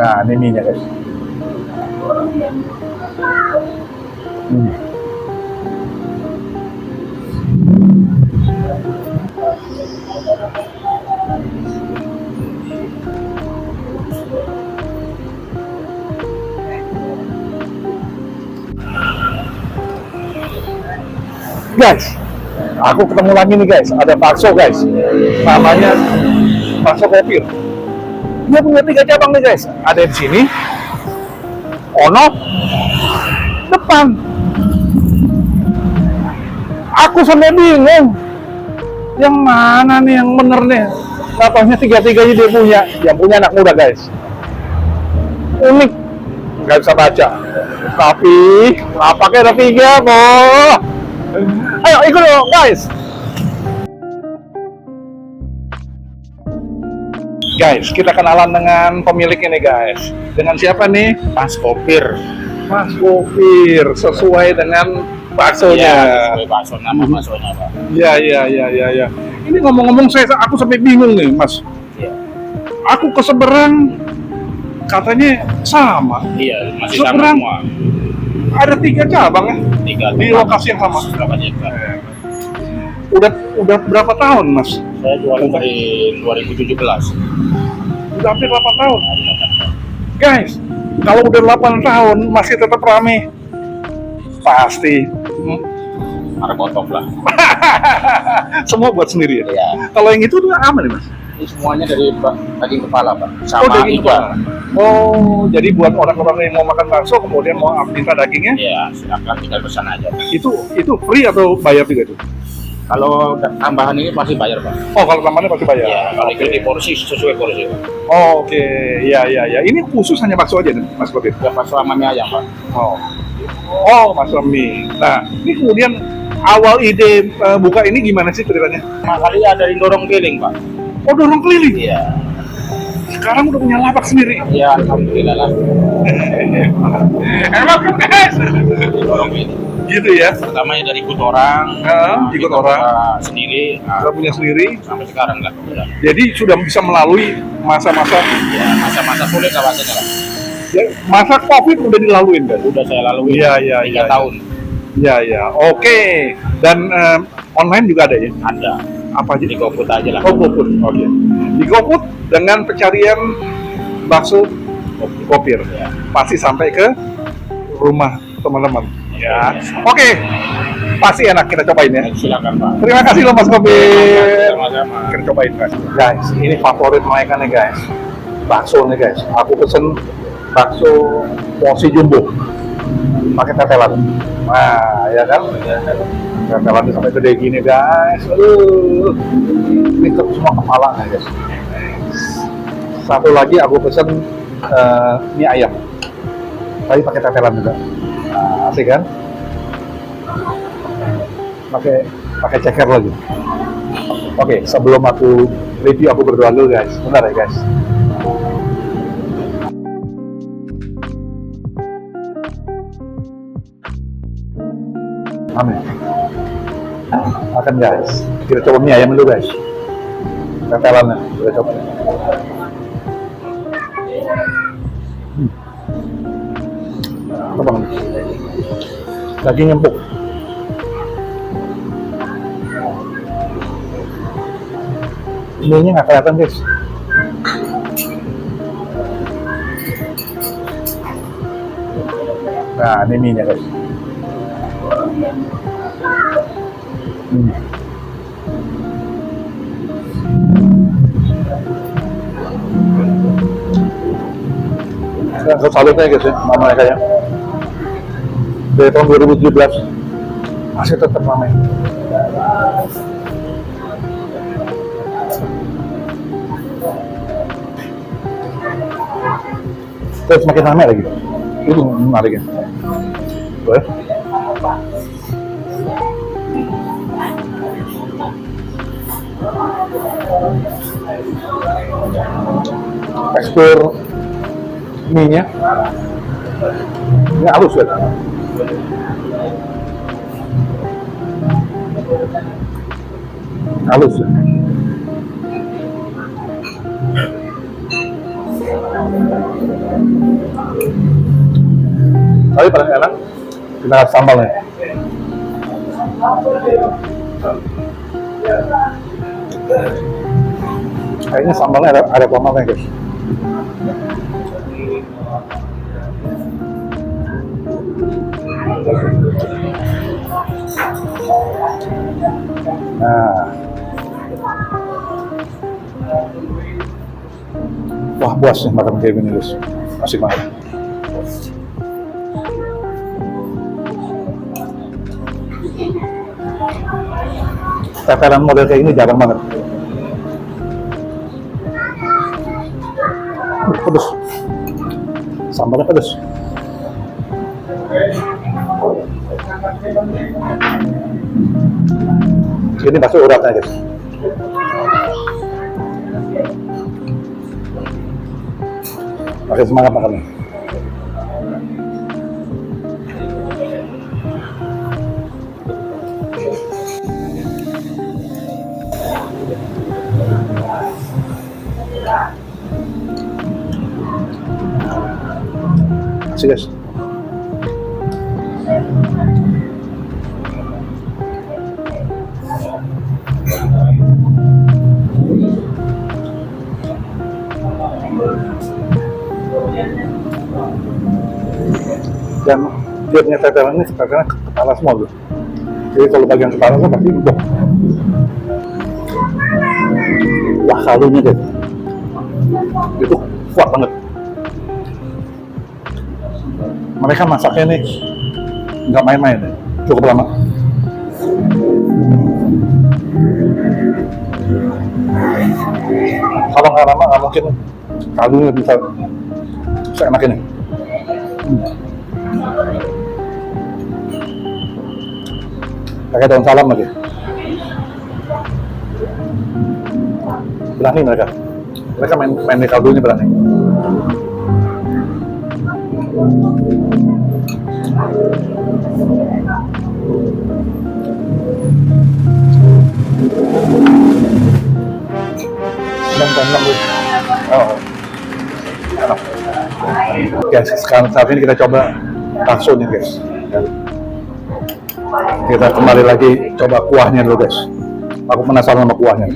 Nah, ini mie-nya guys. Hmm. Guys, aku ketemu lagi nih guys. Ada bakso guys. Namanya bakso Kopir. Dia punya 3 cabang nih guys. Ada di sini, ono, depan. Aku sampai bingung. Yang mana nih yang bener nih? Katanya 3-3-nya dia punya. Yang punya anak muda guys. Unik. Nggak bisa baca. Tapi, apakah ada 3 kok? Ayo ikut dong guys. Guys, kita kenalan dengan pemilik ini guys. Dengan siapa nih? Mas Kopir. Mas Kopir, sesuai dengan baksonya. Sesuai bakso, nama baksonya Pak. Ya. Ini ngomong-ngomong aku sampai bingung nih Mas. Iya. Aku ke Seberang, katanya sama. Iya, masih sama Seberang. semua. Ada 3 cabang ya? 3 Di lokasi yang sama. Berapa juta? Udah berapa tahun Mas? Saya jualan dari 2017. Udah hampir 8 tahun. Guys, kalau udah 8 tahun masih tetap rame, pasti Markotop lah. semua buat sendiri ya? Iya. Kalau yang itu udah aman nih Mas? Ini semuanya dari daging kepala Pak. Oh, Sama daging iga. kepala. Oh, jadi buat orang-orang yang mau makan bakso kemudian mau minta dagingnya, Iya, silakan tinggal pesan aja. itu free atau bayar juga tuh? Kalau tambahan ini pasti bayar Pak. Oh, kalau tambahannya pasti bayar. Iya, kalau Oke. itu di porsi sesuai porsi. Oh, oke. Ya. Ini khusus hanya bakso aja nih, Mas Kopir? Ya pas sama mie ayam Pak. Oh, Mas Remi. Nah, ini kemudian awal ide buka ini gimana sih ceritanya? Makanya ada yang dorong keliling Pak. Oh, dorong keliling. Iya. Sekarang udah punya lapak sendiri. Iya, alhamdulillah lah. Emang guys. Dorong keliling. Gitu ya. Pertamanya dari ikut orang, Ikut kita orang. buka sendiri, Kita punya sendiri. sampai sekarang lah. Udah. Jadi sudah bisa melalui masa-masa Ya, masa-masa sulit lah bahasanya lah. ya, masa Covid udah dilaluin kan? Udah saya lalui Iya. 3 tahun. Ya. Oke. Dan online juga ada ya? Ada. Apa aja? Di GoFood aja lah. Oh, GoFood. Oke. Di GoFood dengan pencarian bakso Kopir. Ya. Pasti sampai ke rumah teman-teman. Ya. Ya. Oke. Pasti enak, kita cobain ya. Silakan Pak. Terima kasih loh Mas Kopir. Sama-sama. Kita cobain guys. Guys, ini favorit mereka nih guys. Bakso nih guys. Aku pesen bakso porsi jumbo. Pakai tetelan. Nah, ya kan? Tetelannya sampai gede gini guys. Aduh. Ini semua kepala nih guys. Satu lagi aku pesen mie ayam. Tapi pakai tetelan juga. Nah, asik kan? Pakai ceker lagi. Oke, sebelum aku review aku berdoa dulu guys. Bentar ya guys. Amin. Makan guys. Kita coba mie ayam dulu guys. Tetelannya kita coba. Mantap banget. Daging empuk. Mie-nya nggak kelihatan guys. Nah, ini mie-nya guys. Aku salutnya guys ya, sama mereka ya. Dari tahun 2017 masih tetap ramai. Terus makin ramai lagi. Itu menarik ya. Boleh? Tekstur mie-nya ini halus kan? Halus ya? Tapi paling enak kita kasih sambalnya. Kayaknya sambalnya ada tomatnya guys. Nah, wah puas nih makan kayak gini guys, asik banget. Tetelan model kayak ini jarang banget. Pedes, sambalnya pedes. Ini bakso uratnya guys. Makin semangat makannya. Asik guys. Dan dia punya tetelan ini tetelan kepala semua tuh. Jadi kalau bagian kepalanya pasti empuk. Wah kaldunya deh, itu kuat banget. Mereka masaknya nih nggak main-main, cukup lama. Kalau nggak lama nggak mungkin kaldunya bisa seenak ini. Pakai daun salam lagi. Berani mereka. Mereka main di kaldunya berani. Dan gitu. Oh, enak. Guys, sekarang saat ini kita coba bakso nih guys. Kita kembali lagi coba kuahnya dulu guys. Aku penasaran sama kuahnya.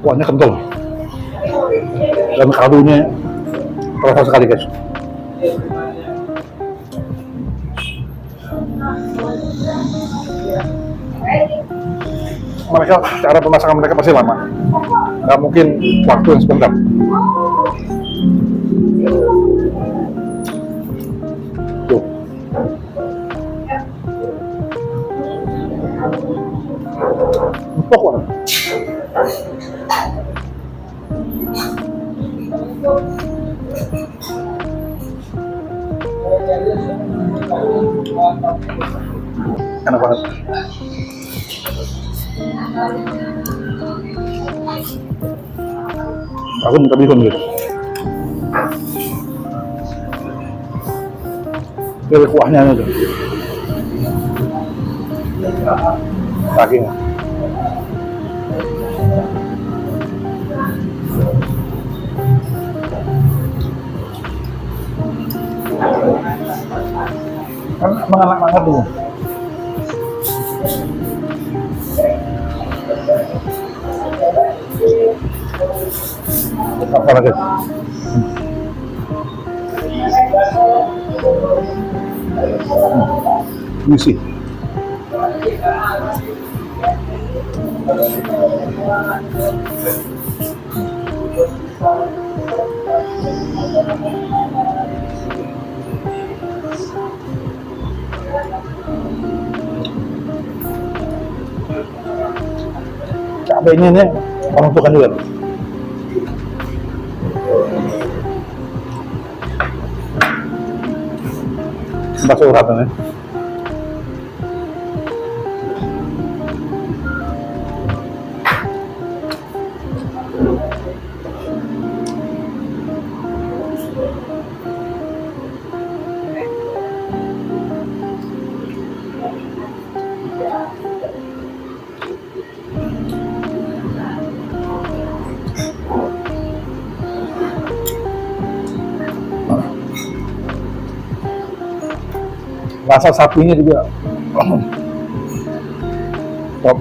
Kuahnya kental dan kaldunya terasa sekali guys. Mereka cara pemasakan mereka pasti lama, nggak mungkin waktu yang sebentar. Tuh. Empuk banget. Enak banget. Aku minta bihun gitu. Dari kuahnya aja. Dagingnya. Kan mengangkat banget dulu. Apa lagi? Juicy. Cabenya ini menentukan juga. Bakso uratan ya. Rasa sapinya juga top.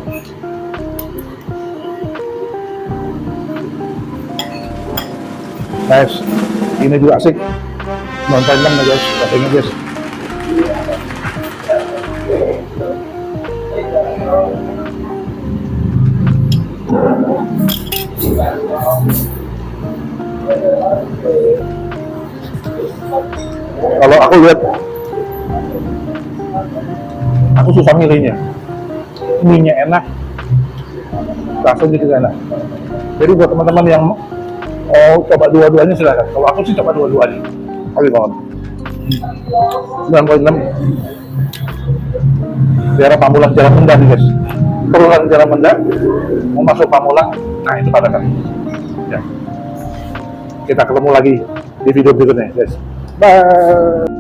Guys, ini juga asik. Nonton film nih guys, katanya guys. Kalau aku lihat, aku susah milihnya. Mie-nya enak, rasanya juga enak. Jadi buat teman-teman yang mau coba dua-duanya silakan. Kalau aku sih coba dua-duanya. Oke banget. 9,6. Daerah Pamulang Jalan Menda nih guys. Turunan Jalan Menda, mau masuk Pamulang, nah itu pada kan. Ya. Kita ketemu lagi di video berikutnya guys. Bye.